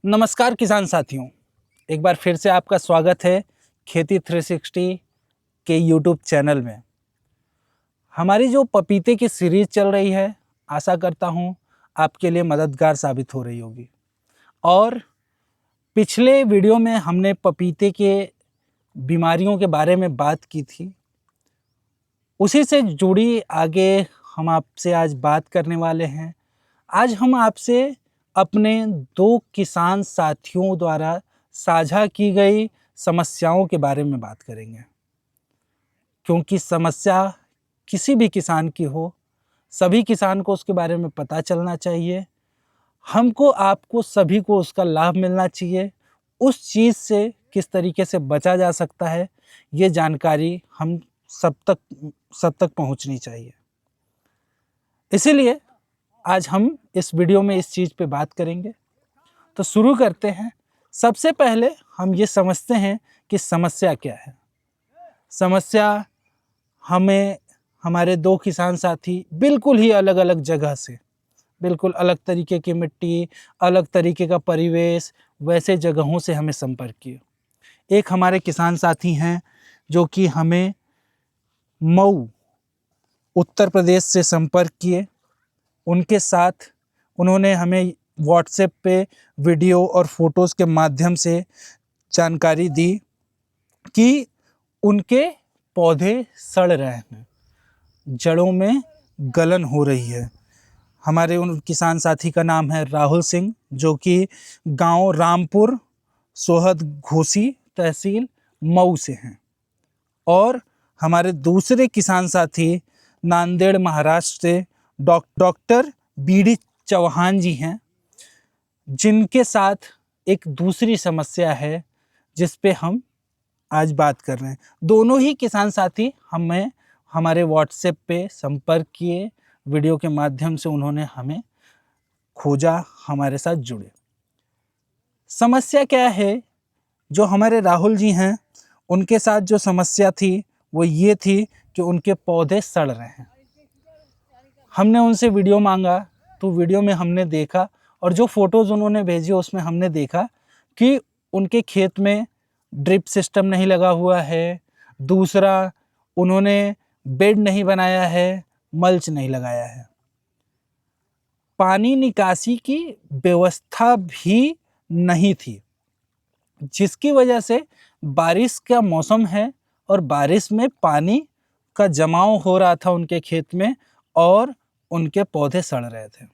नमस्कार किसान साथियों, एक बार फिर से आपका स्वागत है खेती 360 के यूट्यूब चैनल में। हमारी जो पपीते की सीरीज़ चल रही है, आशा करता हूँ आपके लिए मददगार साबित हो रही होगी। और पिछले वीडियो में हमने पपीते के बीमारियों के बारे में बात की थी। उसी से जुड़ी आगे हम आपसे आज बात करने वाले हैं। आज हम आपसे अपने दो किसान साथियों द्वारा साझा की गई समस्याओं के बारे में बात करेंगे, क्योंकि समस्या किसी भी किसान की हो, सभी किसान को उसके बारे में पता चलना चाहिए। हमको, आपको, सभी को उसका लाभ मिलना चाहिए। उस चीज़ से किस तरीके से बचा जा सकता है, ये जानकारी हम सब तक पहुंचनी चाहिए। इसीलिए आज हम इस वीडियो में इस चीज़ पे बात करेंगे। तो शुरू करते हैं। सबसे पहले हम ये समझते हैं कि समस्या क्या है। समस्या हमें हमारे दो किसान साथी बिल्कुल ही अलग अलग जगह से, बिल्कुल अलग तरीके की मिट्टी, अलग तरीके का परिवेश, वैसे जगहों से हमें संपर्क किए। एक हमारे किसान साथी हैं जो कि हमें मऊ उत्तर प्रदेश से संपर्क किए। उनके साथ उन्होंने हमें व्हाट्सएप पे वीडियो और फोटोज़ के माध्यम से जानकारी दी कि उनके पौधे सड़ रहे हैं, जड़ों में गलन हो रही है। हमारे उन किसान साथी का नाम है राहुल सिंह, जो कि गांव रामपुर, सोहद घोसी, तहसील मऊ से हैं। और हमारे दूसरे किसान साथी नांदेड़ महाराष्ट्र से डॉक्टर बीडी चौहान जी हैं, जिनके साथ एक दूसरी समस्या है जिस पे हम आज बात कर रहे हैं। दोनों ही किसान साथी हमें हमारे व्हाट्सएप पे संपर्क किए, वीडियो के माध्यम से उन्होंने हमें खोजा, हमारे साथ जुड़े। समस्या क्या है? जो हमारे राहुल जी हैं, उनके साथ जो समस्या थी वो ये थी कि उनके पौधे सड़ रहे हैं। हमने उनसे वीडियो मांगा तो वीडियो में हमने देखा, और जो फ़ोटोज़ उन्होंने भेजी उसमें हमने देखा कि उनके खेत में ड्रिप सिस्टम नहीं लगा हुआ है। दूसरा, उन्होंने बेड नहीं बनाया है, मल्च नहीं लगाया है। पानी निकासी की व्यवस्था भी नहीं थी, जिसकी वजह से बारिश का मौसम है और बारिश में पानी का जमाव हो रहा था उनके खेत में, और उनके पौधे सड़ रहे थे।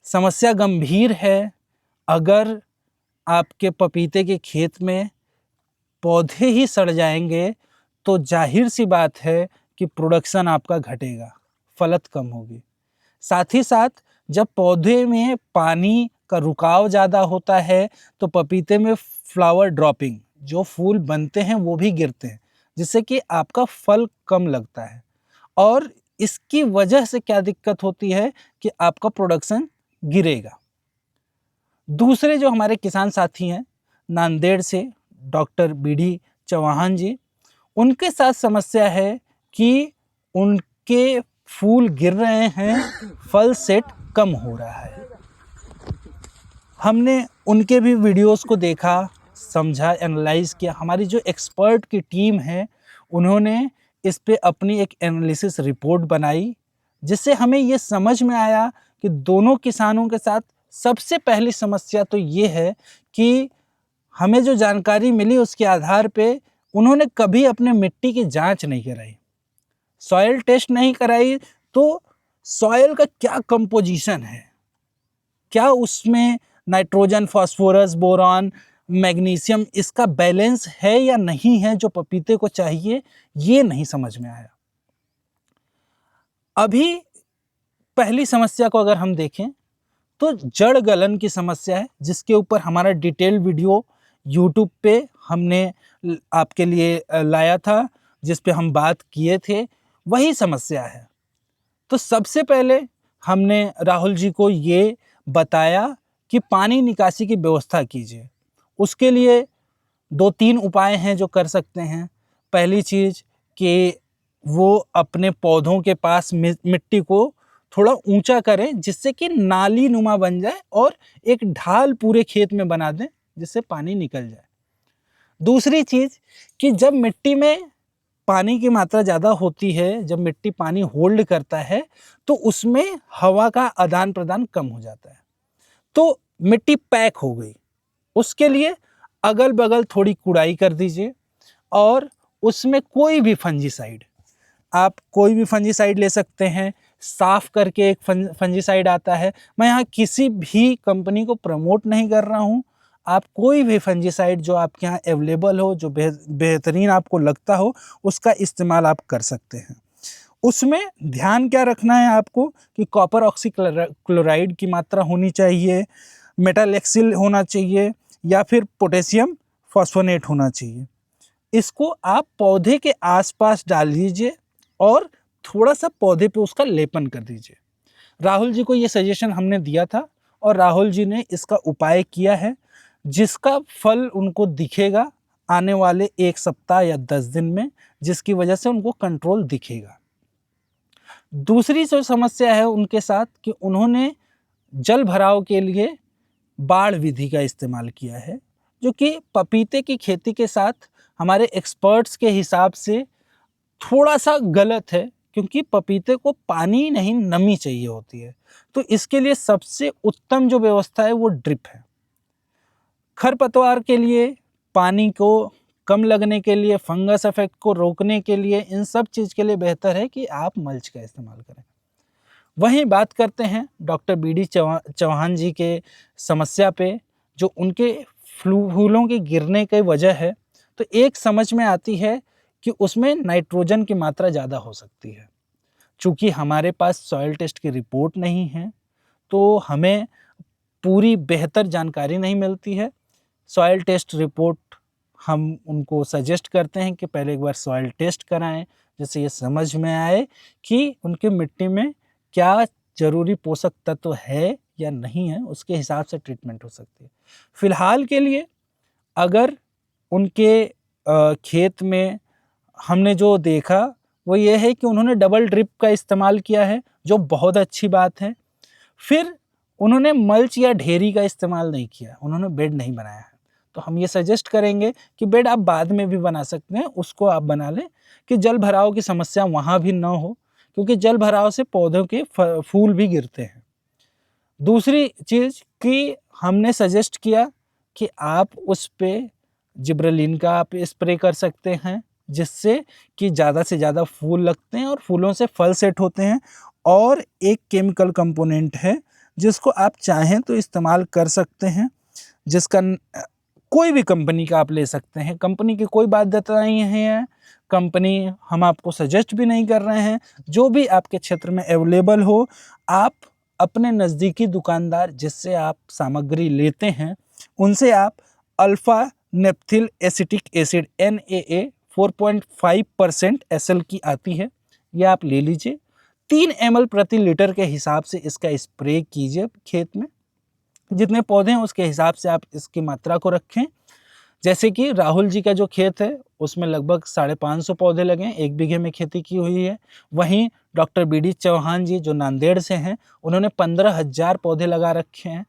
समस्या गंभीर है। अगर आपके पपीते के खेत में पौधे ही सड़ जाएंगे तो जाहिर सी बात है कि प्रोडक्शन आपका घटेगा, फलत कम होगी। साथ ही साथ जब पौधे में पानी का रुकाव ज़्यादा होता है तो पपीते में फ्लावर ड्रॉपिंग, जो फूल बनते हैं वो भी गिरते हैं, जिससे कि आपका फल कम लगता है। और इसकी वजह से क्या दिक्कत होती है कि आपका प्रोडक्शन गिरेगा। दूसरे जो हमारे किसान साथी हैं नांदेड़ से, डॉक्टर बीडी चौहान जी, उनके साथ समस्या है कि उनके फूल गिर रहे हैं, फल सेट कम हो रहा है। हमने उनके भी वीडियोस को देखा, समझा, एनालाइज किया। हमारी जो एक्सपर्ट की टीम है उन्होंने इस पे अपनी एक एनालिसिस रिपोर्ट बनाई, जिससे हमें ये समझ में आया कि दोनों किसानों के साथ सबसे पहली समस्या तो ये है कि हमें जो जानकारी मिली उसके आधार पे उन्होंने कभी अपने मिट्टी की जांच नहीं कराई, सॉइल टेस्ट नहीं कराई। तो सॉइल का क्या कंपोजिशन है, क्या उसमें नाइट्रोजन, फास्फोरस, बोरॉन, मैग्नीशियम, इसका बैलेंस है या नहीं है जो पपीते को चाहिए, ये नहीं समझ में आया। अभी पहली समस्या को अगर हम देखें तो जड़ गलन की समस्या है, जिसके ऊपर हमारा डिटेल वीडियो यूट्यूब पे हमने आपके लिए लाया था, जिस पे हम बात किए थे। वही समस्या है। तो सबसे पहले हमने राहुल जी को ये बताया कि पानी निकासी की व्यवस्था कीजिए। उसके लिए 2-3 उपाय हैं जो कर सकते हैं। पहली चीज़ कि वो अपने पौधों के पास मिट्टी को थोड़ा ऊंचा करें जिससे कि नाली नुमा बन जाए और एक ढाल पूरे खेत में बना दें जिससे पानी निकल जाए। दूसरी चीज़ कि जब मिट्टी में पानी की मात्रा ज़्यादा होती है, जब मिट्टी पानी होल्ड करता है तो उसमें हवा का आदान प्रदान कम हो जाता है, तो मिट्टी पैक हो गई। उसके लिए अगल बगल थोड़ी कुड़ाई कर दीजिए और उसमें कोई भी फंजीसाइड, आप कोई भी फंजीसाइड ले सकते हैं। साफ करके एक फंजीसाइड आता है, मैं यहाँ किसी भी कंपनी को प्रमोट नहीं कर रहा हूँ। आप कोई भी फंजीसाइड जो आपके यहाँ अवेलेबल हो, जो बेहतरीन आपको लगता हो, उसका इस्तेमाल आप कर सकते हैं। उसमें ध्यान क्या रखना है आपको कि कॉपर ऑक्सीक्लोराइड की मात्रा होनी चाहिए, मेटालेक्सिल होना चाहिए या फिर पोटेशियम फॉस्फोनेट होना चाहिए। इसको आप पौधे के आसपास डाल दीजिए और थोड़ा सा पौधे पे उसका लेपन कर दीजिए। राहुल जी को ये सजेशन हमने दिया था और राहुल जी ने इसका उपाय किया है, जिसका फल उनको दिखेगा आने वाले 1 सप्ताह या 10 दिन में, जिसकी वजह से उनको कंट्रोल दिखेगा। दूसरी जो समस्या है उनके साथ कि उन्होंने जल भराव के लिए बाढ़ विधि का इस्तेमाल किया है, जो कि पपीते की खेती के साथ हमारे एक्सपर्ट्स के हिसाब से थोड़ा सा गलत है, क्योंकि पपीते को पानी नहीं नमी चाहिए होती है। तो इसके लिए सबसे उत्तम जो व्यवस्था है वो ड्रिप है। खरपतवार के लिए, पानी को कम लगने के लिए, फंगस इफेक्ट को रोकने के लिए, इन सब चीज़ के लिए बेहतर है कि आप मल्च का इस्तेमाल करें। वहीं बात करते हैं डॉक्टर BD चौहान जी के समस्या पे, जो उनके फूलों के गिरने की वजह है। तो एक समझ में आती है कि उसमें नाइट्रोजन की मात्रा ज़्यादा हो सकती है। चूँकि हमारे पास सॉइल टेस्ट की रिपोर्ट नहीं है तो हमें पूरी बेहतर जानकारी नहीं मिलती है। सॉइल टेस्ट रिपोर्ट हम उनको सजेस्ट करते हैं कि पहले एक बार सॉइल टेस्ट कराएं, जिससे ये समझ में आए कि उनकी मिट्टी में क्या ज़रूरी पोषक तत्व है या नहीं है, उसके हिसाब से ट्रीटमेंट हो सकती है। फिलहाल के लिए अगर उनके खेत में हमने जो देखा वो ये है कि उन्होंने डबल ड्रिप का इस्तेमाल किया है, जो बहुत अच्छी बात है। फिर उन्होंने मल्च या ढेरी का इस्तेमाल नहीं किया, उन्होंने बेड नहीं बनाया है। तो हम ये सजेस्ट करेंगे कि बेड आप बाद में भी बना सकते हैं, उसको आप बना लें कि जल भराव की समस्या वहाँ भी ना हो, क्योंकि जल भराव से पौधों के फूल भी गिरते हैं। दूसरी चीज़ कि हमने सजेस्ट किया कि आप उस पे जिब्रेलिन का आप स्प्रे कर सकते हैं, जिससे कि ज़्यादा से ज़्यादा फूल लगते हैं और फूलों से फल सेट होते हैं। और एक केमिकल कंपोनेंट है जिसको आप चाहें तो इस्तेमाल कर सकते हैं, जिसका कोई भी कंपनी का आप ले सकते हैं। कंपनी की कोई बाध्यता नहीं है, कंपनी हम आपको सजेस्ट भी नहीं कर रहे हैं। जो भी आपके क्षेत्र में अवेलेबल हो, आप अपने नज़दीकी दुकानदार जिससे आप सामग्री लेते हैं उनसे आप alpha naphthyl acetic acid NaA 4.5% SL की आती है, ये आप ले लीजिए। 3 ml प्रति लीटर के हिसाब से इसका स्प्रे कीजिए खेत में। जितने पौधे हैं उसके हिसाब से आप इसकी मात्रा को रखें। जैसे कि राहुल जी का जो खेत है उसमें लगभग 550 पौधे लगे हैं, 1 बीघे में खेती की हुई है। वहीं डॉक्टर BD चौहान जी जो नांदेड़ से हैं, उन्होंने 15,000 पौधे लगा रखे हैं।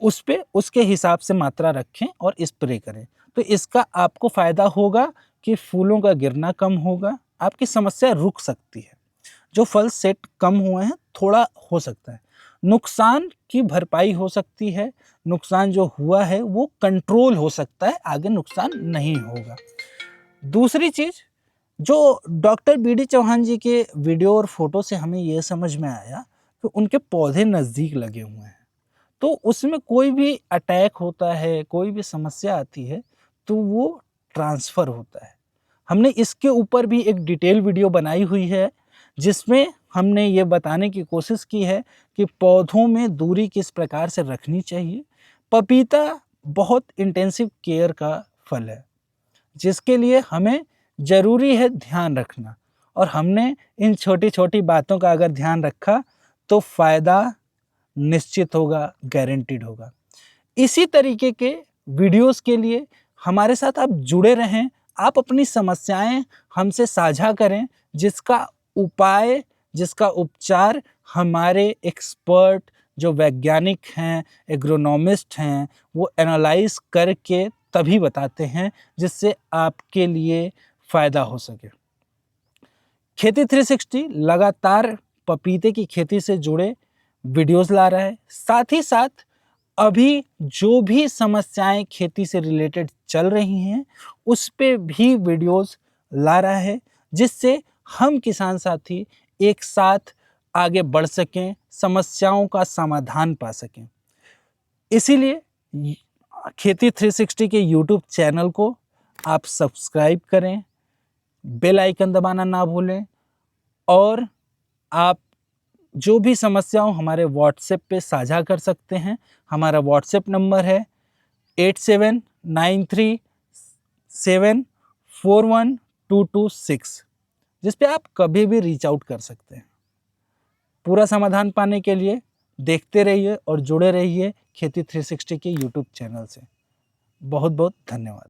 उस पे उसके हिसाब से मात्रा रखें और स्प्रे करें, तो इसका आपको फ़ायदा होगा कि फूलों का गिरना कम होगा, आपकी समस्या रुक सकती है। जो फल सेट कम हुए हैं थोड़ा हो सकता है, नुकसान की भरपाई हो सकती है, नुकसान जो हुआ है वो कंट्रोल हो सकता है, आगे नुकसान नहीं होगा। दूसरी चीज़ जो डॉक्टर BD चौहान जी के वीडियो और फोटो से हमें ये समझ में आया कि उनके पौधे नज़दीक लगे हुए हैं, तो उसमें कोई भी अटैक होता है, कोई भी समस्या आती है तो वो ट्रांसफ़र होता है। हमने इसके ऊपर भी एक डिटेल वीडियो बनाई हुई है, जिसमें हमने ये बताने की कोशिश की है कि पौधों में दूरी किस प्रकार से रखनी चाहिए। पपीता बहुत इंटेंसिव केयर का फल है, जिसके लिए हमें ज़रूरी है ध्यान रखना, और हमने इन छोटी-छोटी बातों का अगर ध्यान रखा तो फ़ायदा निश्चित होगा, गारंटीड होगा। इसी तरीके के वीडियोस के लिए हमारे साथ आप जुड़े रहें, आप अपनी समस्याएं हमसे साझा करें, जिसका उपाय, जिसका उपचार हमारे एक्सपर्ट जो वैज्ञानिक हैं, एग्रोनॉमिस्ट हैं, वो एनालाइज करके तभी बताते हैं जिससे आपके लिए फ़ायदा हो सके। खेती 360 लगातार पपीते की खेती से जुड़े वीडियोस ला रहा है। साथ ही साथ अभी जो भी समस्याएं खेती से रिलेटेड चल रही हैं उस पे भी वीडियोस ला रहा है, जिससे हम किसान साथी एक साथ आगे बढ़ सकें, समस्याओं का समाधान पा सकें। इसीलिए खेती 360 के यूट्यूब चैनल को आप सब्सक्राइब करें, बेल आइकन दबाना ना भूलें और आप जो भी समस्या हो हमारे व्हाट्सएप पे साझा कर सकते हैं। हमारा व्हाट्सएप नंबर है 8793741226, जिस पे आप कभी भी रीच आउट कर सकते हैं। पूरा समाधान पाने के लिए देखते रहिए और जुड़े रहिए खेती 360 के यूट्यूब चैनल से। बहुत बहुत धन्यवाद।